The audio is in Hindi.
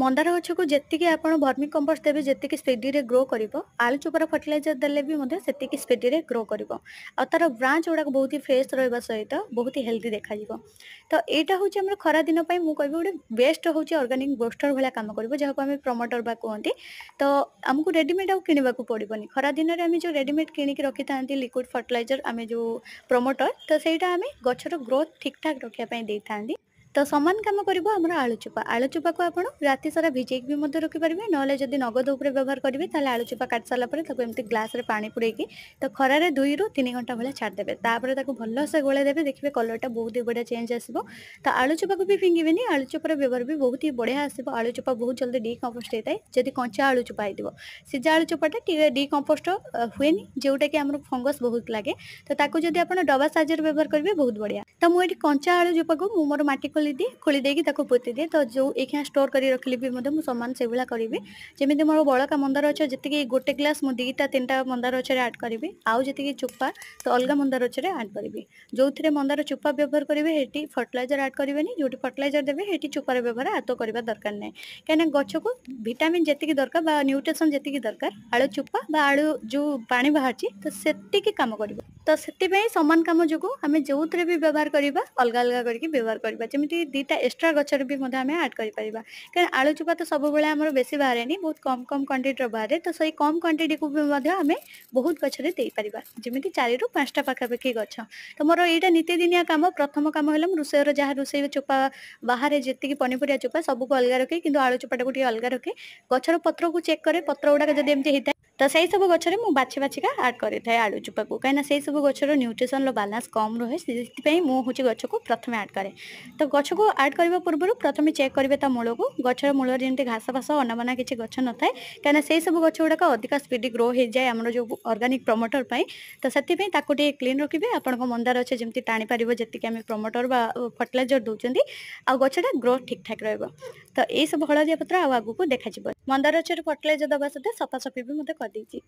मंदार गछ को जेतिकी आपण वर्मी कंपोस्ट देबे जेतिकी स्पीडी रे ग्रो करिवो आलू चोपर फर्टिलाइजर देले भी मधे सेतिकी स्पीडी रे ग्रो करिवो आ तार ब्रांच गुडा बहुत ही फ्रेश रहबा सहित बहुत ही हेल्दी देखा जिवो। तो एटा होची हमर खरा दिन पई मु कहबो गोटे बेस्ट होची ऑर्गेनिक बूस्टर भला काम करिवो जहा को हम प्रमोटर बा कहंती। तो हमको रेडीमेड आउ किनिबा को पड़िबोनी खरा दिन रे हम जो रेडीमेड किनि के रखि थांती लिक्विड फर्टिलाइजर हम जो प्रमोटर तो सेटा हम गछर ग्रोथ ठीक ठाक रखिया पई देई थांती। तो समान काम करिवो हमर आलू चोपा को आपण राति सारा भिजेक भी मध्य रखि परिबे नले जदि नगद ऊपर व्यवहार करिवे ताले आलू चोपा काट साला परे ताको एमती ग्लास रे पानी पुरेकी तो खरा रे 2 रु 3 घंटा भले छाड़ देबे तापर ताको भल्लो से गोळे देबे देखिबे कलरटा बहुत ही बढ़िया चेंज आसीबो। तो आलू चोपा को भी फिंगिबेनी आलू चोपा व्यवहार भी बहुत ही बढ़िया आसीबो। आलू चोपा बहुत जल्दी डिकंपोस्ट हेताय जदि कंचा आलू चोपा हेतिबो सिजा आलू चोपाटा टिके डिकंपोस्ट हुएनी जोटा कि हमर फंगस बहुत लागे। तो ताको जदि आपण डबा साइज व्यवहार करिवे बहुत बढ़िया। तो मु एठी कंचा आलू चोपा को मु मोर माटी खोली देकी ताको पोती दिए तो जो एखा स्टोर करी रखली भी मु समान से भला करी जेମିତି मोर बड़का मंदार अछ जति गोटे ग्लास मु 2टा 3टा मंदार अछ रे ऐड करी आउ जति चोपा तो अलगा मंदार अछ रे ऐड करी जो थरे मंदार चोपा व्यवहार करेंगे हेटी फर्टिलाइजर ऐड करेंगे जो फर्टिलाइजर देवे हेटी चोपार व्यवहार आतो करबा दरकार नै कहना गछ को विटामिन जति दरकार बा न्यूट्रिशन जति दरकार आलू चोपा बा आलू जो पानी बाहर तो सेति काम करिवो। तो सेति समान काम जो आम जो थे भी व्यवहार करवा अलग अलग करके व्यवहार करवा जमी 2टा एक्सट्रा गचर भी आम ऐड करें कहीं आलू चोपा तो सब बेले आम बेसी बाहर बहुत कम कम क्वांटिटी बाहर तो सही कम क्वांटिटी को भी आम बहुत गचरे देपर जमी 4 रु 5टा पाखापाखि गछ। तो मोर यहाँ नीतिदिनिया कम प्रथम कम है रोषेर जहाँ रोषे चोपा बाहर जी पनीपरिया चोपा सबको अलग रखे कि आलू चोपाटा को अलग रखे गचर पत्र को चेक करे पत्र गुड़ाक जब एमती होता है तो सही सब गचरे मु बाछी बाछिका ऐड करें आलू चोपा को कहीं से सब गचर न्यूट्रिशन बैलेंस कम रहे से मुझे गच को प्रथम ऐड करे। तो गच को ऐड करने पूर्व प्रथम चेक करेंगे ता मूल को गचर मूल जमी घास फास अनाबना किसी गच न थाए कहीं से सब गच गुड़ाक अधिक स्पीड ग्रो हो जाए आम जो ऑर्गेनिक प्रमोटर तो से क्लीन रखिए आपण मंदार अच्छे जमी टाणी पार जी आम प्रमोटर फर्टिलाइजर दौरान आ गचटा ग्रोथ ठीक ठाक रहा। तो यही सब हलदिया पत्र आगू को देखा मंदार अच्छे फर्टिलाइजर दवा सहित सफासफी भी मतलब कर देती।